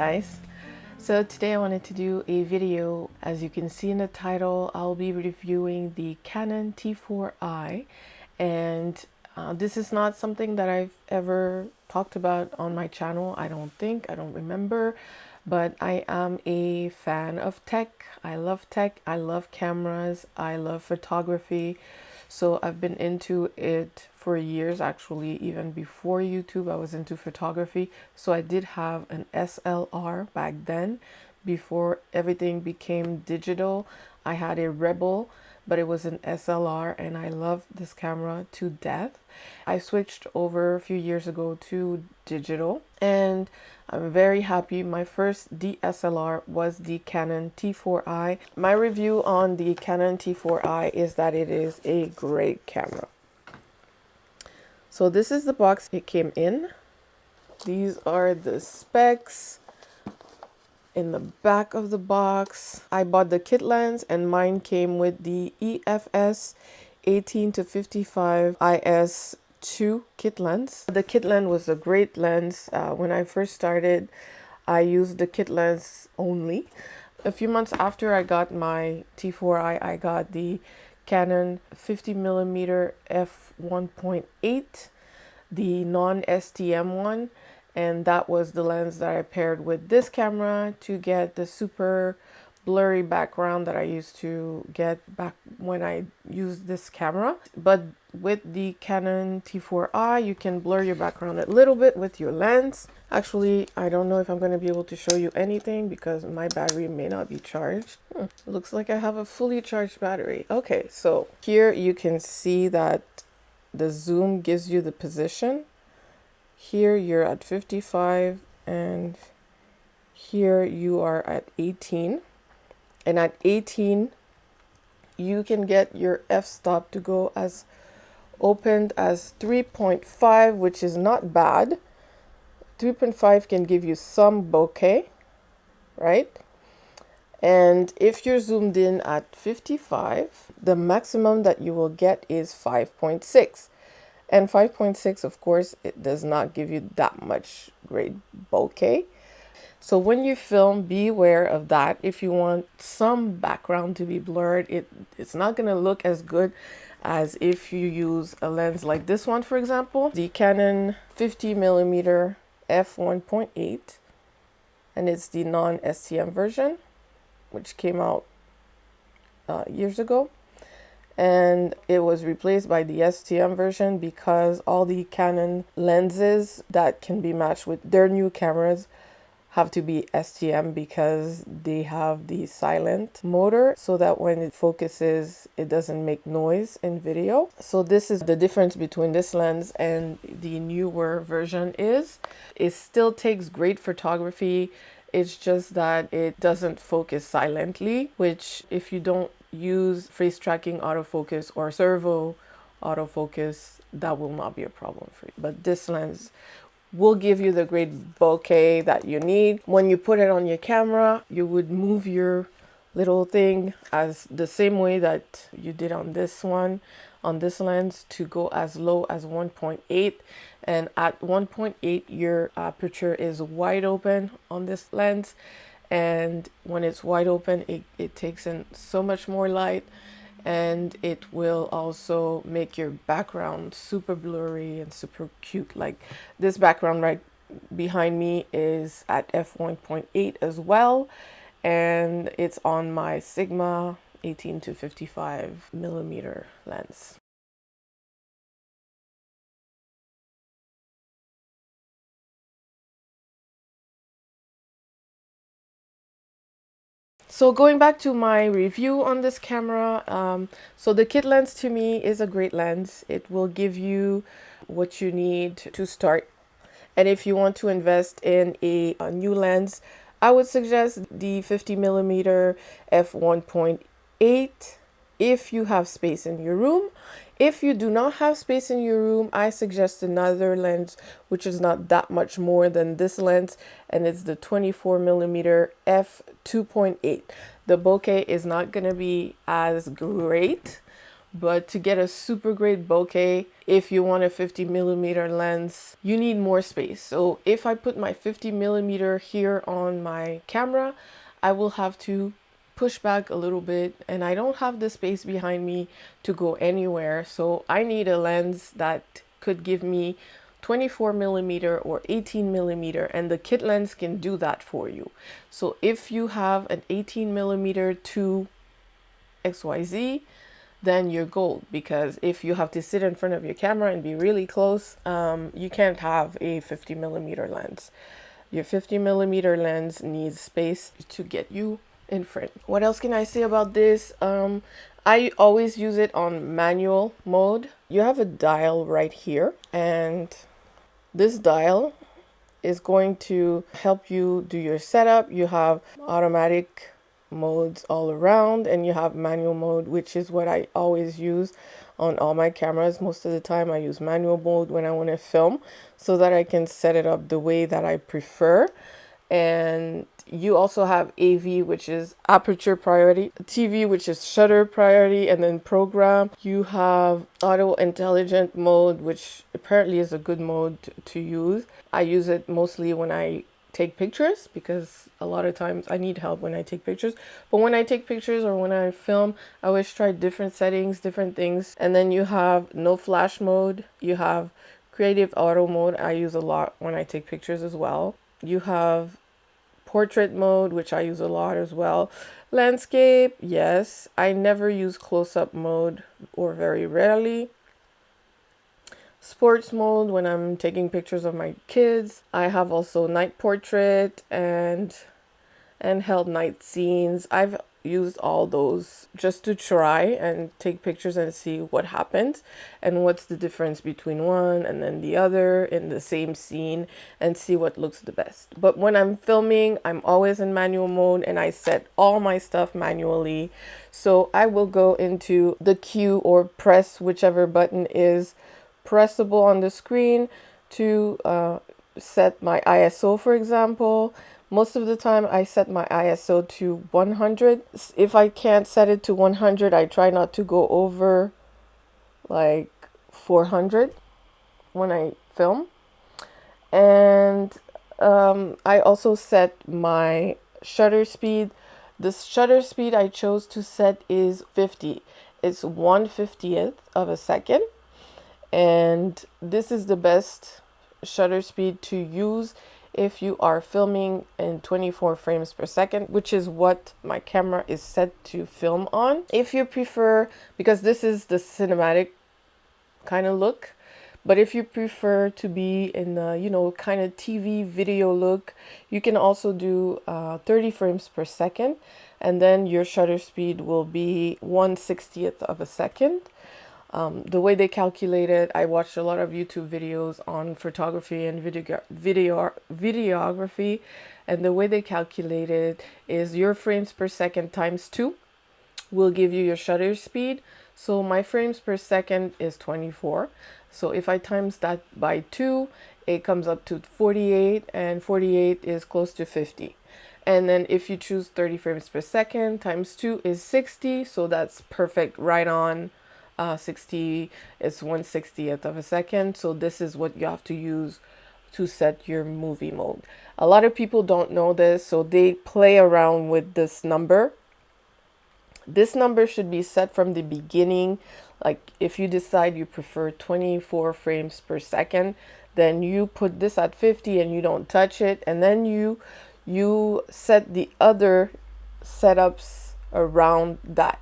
guys. So today I wanted to do a video. As you can see in the title, I'll be reviewing the Canon T4i, and this is not something that I've ever talked about on my channel. I don't remember, but I am a fan of tech. I love tech, I love cameras, I love photography. So I've been into it for years, actually. Even before YouTube, I was into photography. So I did have an SLR back then, before everything became digital. I had a Rebel, but it was an SLR, and I loved this camera to death. I switched over a few years ago to digital, and I'm very happy. My first DSLR was the Canon T4i. My review on the Canon T4i is that it is a great camera. So this is the box it came in. These are the specs. In the back of the box, I bought the kit lens, and mine came with the EFS 18-55 IS2 kit lens. The kit lens was a great lens. When I first started, I used the kit lens only. A few months after I got my T4i, I got the Canon 50mm f1.8, the non-STM one. And that was the lens that I paired with this camera to get the super blurry background that I used to get back when I used this camera. But with the Canon T4i, you can blur your background a little bit with your lens. Actually, I don't know if I'm going to be able to show you anything because my battery may not be charged. Looks like I have a fully charged battery. Okay, so here you can see that the zoom gives you the position. Here you're at 55, and here you are at 18. And at 18, you can get your f-stop to go as opened as 3.5, which is not bad. 3.5 can give you some bokeh, right? And if you're zoomed in at 55, the maximum that you will get is 5.6. And 5.6, of course, it does not give you that much great bokeh. So when you film, be aware of that. If you want some background to be blurred, it's not going to look as good as if you use a lens like this one, for example. The Canon 50mm f1.8, and it's the non-STM version, which came out years ago. And it was replaced by the STM version because all the Canon lenses that can be matched with their new cameras have to be STM because they have the silent motor so that when it focuses, it doesn't make noise in video. So this is the difference between this lens and the newer version is. It still takes great photography. It's just that it doesn't focus silently, which if you don't use face tracking autofocus or servo autofocus, that will not be a problem for you. But this lens will give you the great bokeh that you need. When you put it on your camera, you would move your little thing as the same way that you did on this one, on this lens, to go as low as 1.8. And at 1.8, your aperture is wide open on this lens. And when it's wide open, it takes in so much more light, and it will also make your background super blurry and super cute. Like this background right behind me is at f1.8 as well, and it's on my Sigma 18-55mm lens. So going back to my review on this camera, so the kit lens to me is a great lens. It will give you what you need to start. And if you want to invest in a new lens, I would suggest the 50mm f1.8 if you have space in your room. If you do not have space in your room, I suggest another lens which is not that much more than this lens, and it's the 24mm f2.8. The bokeh is not going to be as great, But to get a super great bokeh, if you want a 50mm lens, you need more space. So if I put my 50mm here on my camera, I will have to push back a little bit, and I don't have the space behind me to go anywhere. So I need a lens that could give me 24mm or 18mm, and the kit lens can do that for you. So if you have an 18mm to XYZ, then you're gold, because if you have to sit in front of your camera and be really close, you can't have a 50mm lens. Your 50mm lens needs space to get you in front. What else can I say about this? I always use it on manual mode. You have a dial right here, and this dial is going to help you do your setup. You have automatic modes all around, and you have manual mode, which is what I always use on all my cameras. Most of the time I use manual mode when I want to film, so that I can set it up the way that I prefer. And you also have AV, which is aperture priority, TV, which is shutter priority, and then program. You have auto intelligent mode, which apparently is a good mode to use. I use it mostly when I take pictures, because a lot of times I need help when I take pictures. But when I take pictures or when I film, I always try different settings, different things. And then you have no flash mode. You have creative auto mode. I use a lot when I take pictures as well. You have portrait mode, which I use a lot as well. Landscape, yes. I never use close-up mode, or very rarely. Sports mode when I'm taking pictures of my kids. I have also night portrait and held night scenes. I've used all those just to try and take pictures and see what happens and what's the difference between one and then the other in the same scene, and see what looks the best. But when I'm filming, I'm always in manual mode, and I set all my stuff manually. So I will go into the Q or press whichever button is pressable on the screen to set my ISO, for example. Most of the time I set my ISO to 100. If I can't set it to 100, I try not to go over like 400 when I film. And I also set my shutter speed. The shutter speed I chose to set is 50. It's 1/50th of a second. And this is the best shutter speed to use if you are filming in 24 frames per second, which is what my camera is set to film on. If you prefer, because this is the cinematic kind of look, but if you prefer to be in the, you know, kind of TV video look, you can also do 30 frames per second, and then your shutter speed will be 1/60th of a second. The way they calculate it, I watched a lot of YouTube videos on photography and videography, and the way they calculate it is your frames per second times 2 will give you your shutter speed. So my frames per second is 24. So if I times that by 2, it comes up to 48, and 48 is close to 50. And then if you choose 30 frames per second times 2 is 60. So that's perfect, right on. 60 is 1/60th of a second. So this is what you have to use to set your movie mode. A lot of people don't know this, so they play around with this number. This number should be set from the beginning. Like if you decide you prefer 24 frames per second, then you put this at 50 and you don't touch it, and then you set the other setups around that.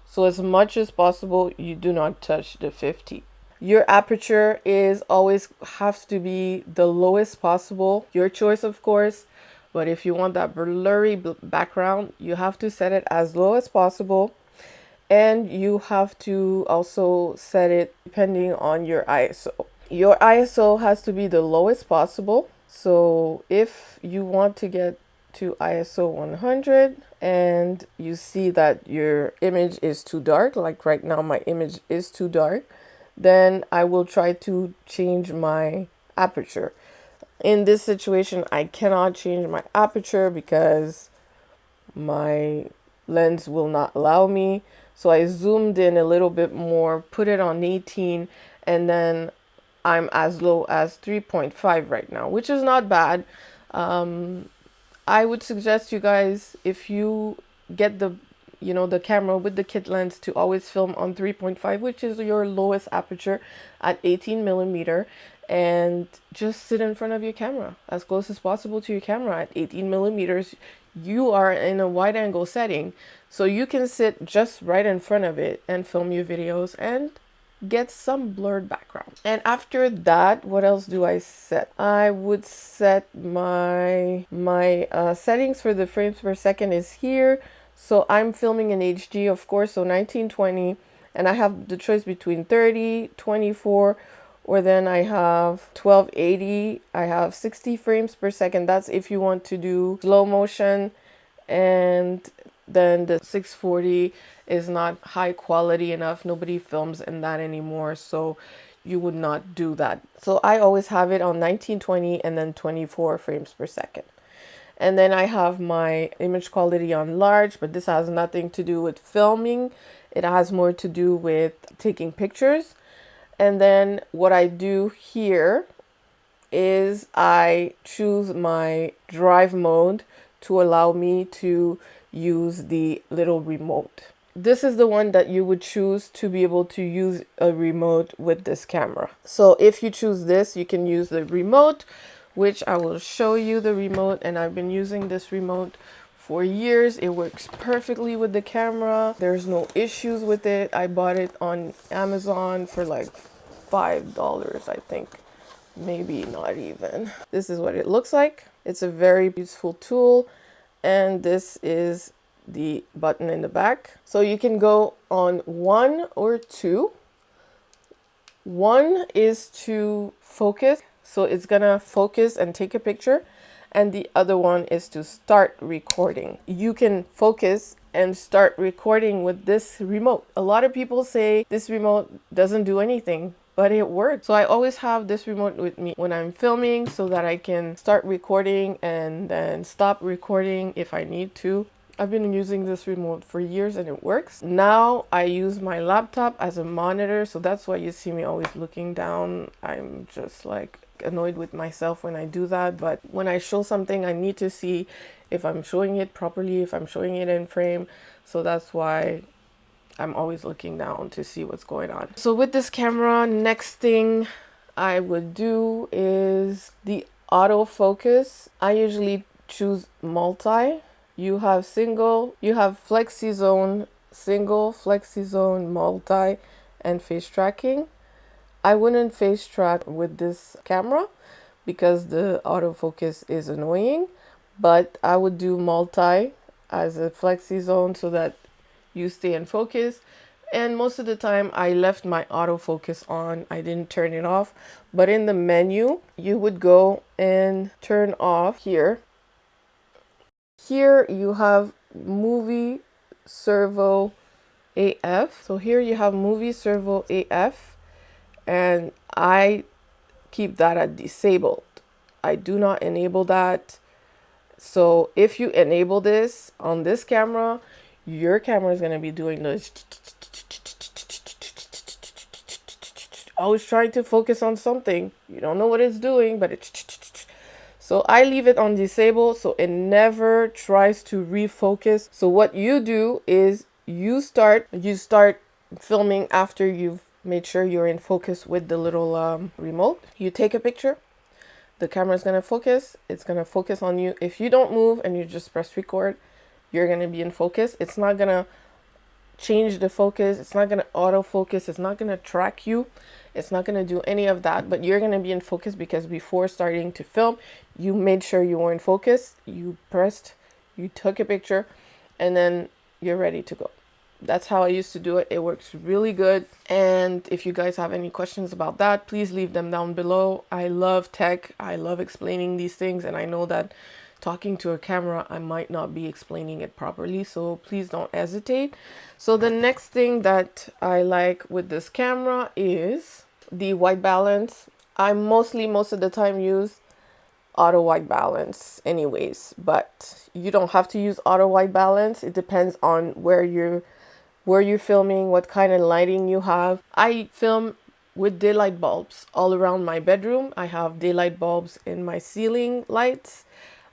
So as much as possible, you do not touch the 50. Your aperture is always has to be the lowest possible. Your choice, of course. But if you want that blurry background, you have to set it as low as possible. And you have to also set it depending on your ISO. Your ISO has to be the lowest possible. So if you want to get to ISO 100 and you see that your image is too dark, like right now my image is too dark, then I will try to change my aperture. In this situation, I cannot change my aperture because my lens will not allow me. So I zoomed in a little bit more, put it on 18, and then I'm as low as 3.5 right now, which is not bad. I would suggest you guys, if you get the the camera with the kit lens, to always film on 3.5, which is your lowest aperture, at 18 millimeter, and just sit in front of your camera as close as possible to your camera at 18 millimeters. You are in a wide angle setting, so you can sit just right in front of it and film your videos and get some blurred background. And after that, what else do I set? I would set my settings for the frames per second is here. So I'm filming in HD, of course, so 1920, and I have the choice between 30, 24, or then I have 1280. I have 60 frames per second. That's if you want to do slow motion. And then the 640 is not high quality enough. Nobody films in that anymore, so you would not do that. So I always have it on 1920 and then 24 frames per second. And then I have my image quality on large, but this has nothing to do with filming. It has more to do with taking pictures. And then what I do here is I choose my drive mode to allow me to use the little remote. This is the one that you would choose to be able to use a remote with this camera. So if you choose this, you can use the remote, which I will show you the remote, and I've been using this remote for years. It works perfectly with the camera. There's no issues with it. I bought it on Amazon for like $5, I think. Maybe not even. This is what it looks like. It's a very useful tool, and this is the button in the back. So you can go on 1 or 2. 1 is to focus, so it's gonna focus and take a picture, and the other one is to start recording. You can focus and start recording with this remote. A lot of people say this remote doesn't do anything, but it works. So I always have this remote with me when I'm filming, so that I can start recording and then stop recording if I need to. I've been using this remote for years and it works. Now I use my laptop as a monitor, so that's why you see me always looking down. I'm just like annoyed with myself when I do that, but when I show something, I need to see if I'm showing it properly, if I'm showing it in frame. So that's why I'm always looking down to see what's going on. So with this camera, next thing I would do is the autofocus. I usually choose multi. You have single, you have flexi zone, single, flexi zone, multi, and face tracking. I wouldn't face track with this camera because the autofocus is annoying, but I would do multi as a flexi zone so that you stay in focus. And most of the time I left my autofocus on. I didn't turn it off, but in the menu you would go and turn off here. Here you have movie servo AF. So here you have movie servo AF, and I keep that at disabled. I do not enable that. So if you enable this on this camera, your camera is going to be doing this, always trying to focus on something. You don't know what it's doing, but it's. So I leave it on disable, so it never tries to refocus. So what you do is you start filming after you've made sure you're in focus with the little remote. You take a picture, the camera is going to focus, it's going to focus on you. If you don't move and you just press record, you're going to be in focus. It's not going to change the focus, it's not going to autofocus, it's not going to track you, it's not going to do any of that, but you're going to be in focus because before starting to film, you made sure you were in focus, you pressed, you took a picture, and then you're ready to go. That's how I used to do it. It works really good. And if you guys have any questions about that, please leave them down below. I love tech. I love explaining these things. And I know that talking to a camera, I might not be explaining it properly. So please don't hesitate. So the next thing that I like with this camera is the white balance. I most of the time use auto white balance anyways, but you don't have to use auto white balance. It depends on where you're where you're filming, what kind of lighting you have. I film with daylight bulbs all around my bedroom. I have daylight bulbs in my ceiling lights.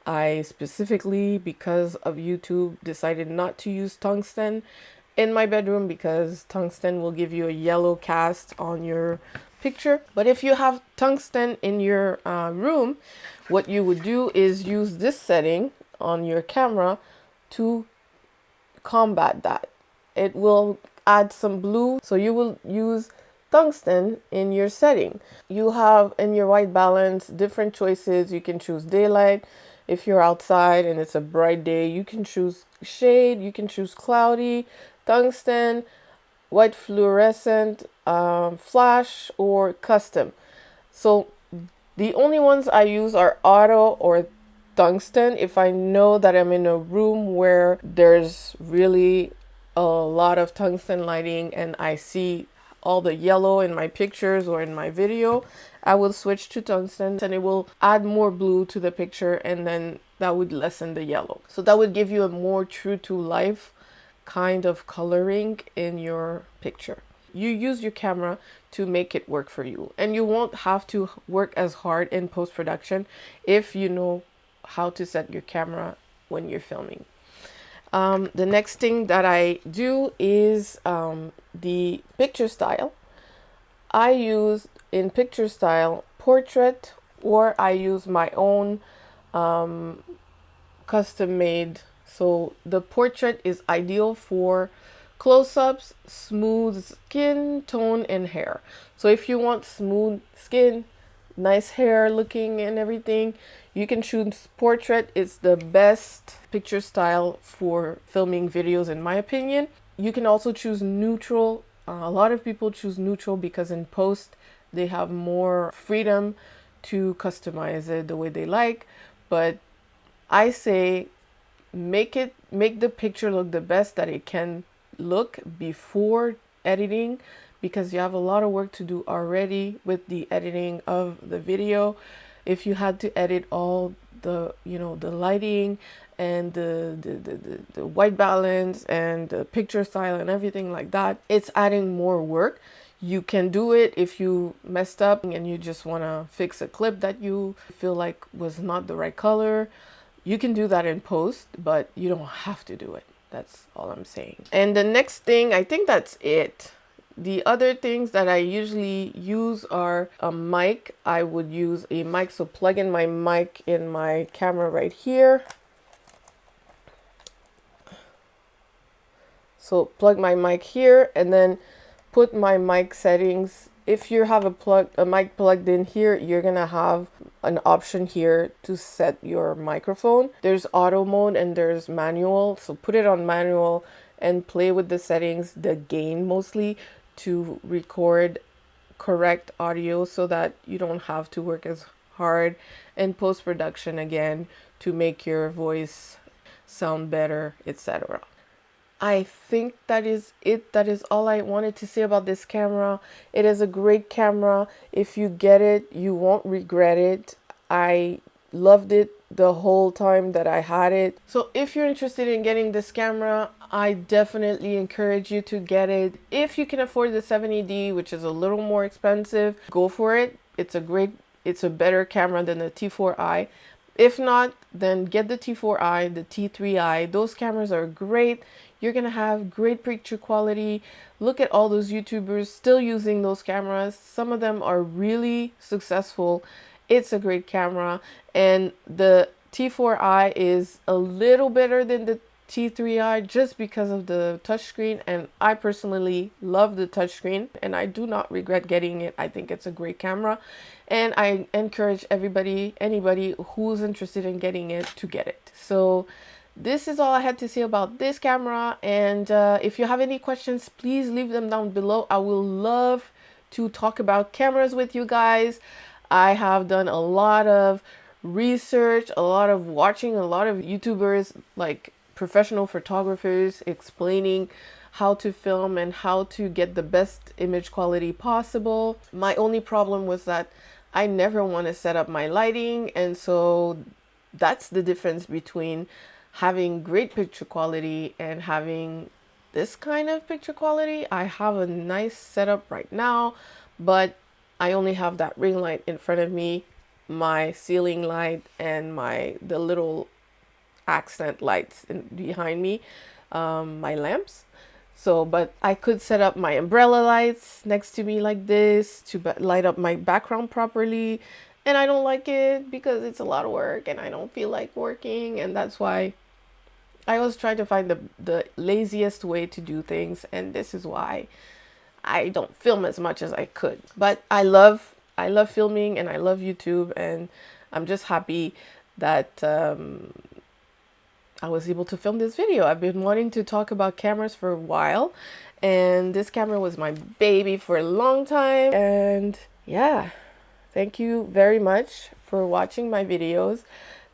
I specifically, because of YouTube, decided not to use tungsten in my bedroom because tungsten will give you a yellow cast on your picture. But if you have tungsten in your room, what you would do is use this setting on your camera to combat that. It will add some blue, so you will use tungsten in your setting. You have in your white balance different choices. You can choose daylight. If you're outside and it's a bright day, you can choose shade, you can choose cloudy, tungsten, white fluorescent, flash, or custom. So the only ones I use are auto or tungsten if I know that I'm in a room where there's really a lot of tungsten lighting and I see all the yellow in my pictures or in my video. I will switch to tungsten and it will add more blue to the picture, and then that would lessen the yellow. So that would give you a more true to life kind of coloring in your picture. You use your camera to make it work for you, and you won't have to work as hard in post-production if you know how to set your camera when you're filming. The next thing that I do is the picture style. I use in picture style portrait, or I use my own custom made. So the portrait is ideal for close-ups, smooth skin tone, and hair. So if you want smooth skin, nice hair looking and everything, you can choose portrait. It's the best picture style for filming videos in my opinion. You can also choose neutral. A lot of people choose neutral because in post they have more freedom to customize it the way they like, but I say make the picture look the best that it can look before editing, because you have a lot of work to do already with the editing of the video. If you had to edit all the the lighting and the white balance and the picture style and everything like that, it's adding more work. You can do it if you messed up and you just want to fix a clip that you feel like was not the right color. You can do that in post, but you don't have to do it. That's all I'm saying. And the next thing, I think that's it. The other things that I usually use are a mic. I would use a mic, so plug in my mic in my camera right here. So plug my mic here and then put my mic settings. If you have a mic plugged in here, you're gonna have an option here to set your microphone. There's auto mode and there's manual. So put it on manual and play with the settings, the gain mostly, to record correct audio so that you don't have to work as hard in post-production again to make your voice sound better, etc. I think that is it. That is all I wanted to say about this camera. It is a great camera. If you get it, you won't regret it. I loved it the whole time that I had it. So if you're interested in getting this camera, I definitely encourage you to get it. If you can afford the 70D, which is a little more expensive, go for it. It's a better camera than the T4i. If not, then get the T4i, the T3i. Those cameras are great. You're gonna have great picture quality. Look at all those YouTubers still using those cameras. Some of them are really successful. It's a great camera, and the T4i is a little better than the T3i just because of the touchscreen, and I personally love the touchscreen and I do not regret getting it. I think it's a great camera, and I encourage anybody who's interested in getting it to get it. So this is all I had to say about this camera, and if you have any questions, please leave them down below. I will love to talk about cameras with you guys. I have done a lot of research, a lot of watching a lot of YouTubers, like professional photographers, explaining how to film and how to get the best image quality possible. My only problem was that I never want to set up my lighting, and so that's the difference between having great picture quality and having this kind of picture quality. I have a nice setup right now, but I only have that ring light in front of me, my ceiling light, and the little accent lights behind me, my lamps. So, but I could set up my umbrella lights next to me like this to light up my background properly. And I don't like it because it's a lot of work and I don't feel like working. And that's why I was trying to find the laziest way to do things. And this is why I don't film as much as I could. But I love filming and I love YouTube. And I'm just happy that I was able to film this video. I've been wanting to talk about cameras for a while, and this camera was my baby for a long time. And yeah, thank you very much for watching my videos.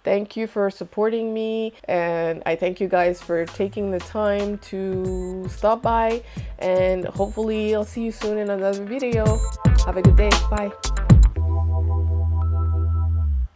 Thank you for supporting me, and I thank you guys for taking the time to stop by, and hopefully I'll see you soon in another video. Have a good day. Bye.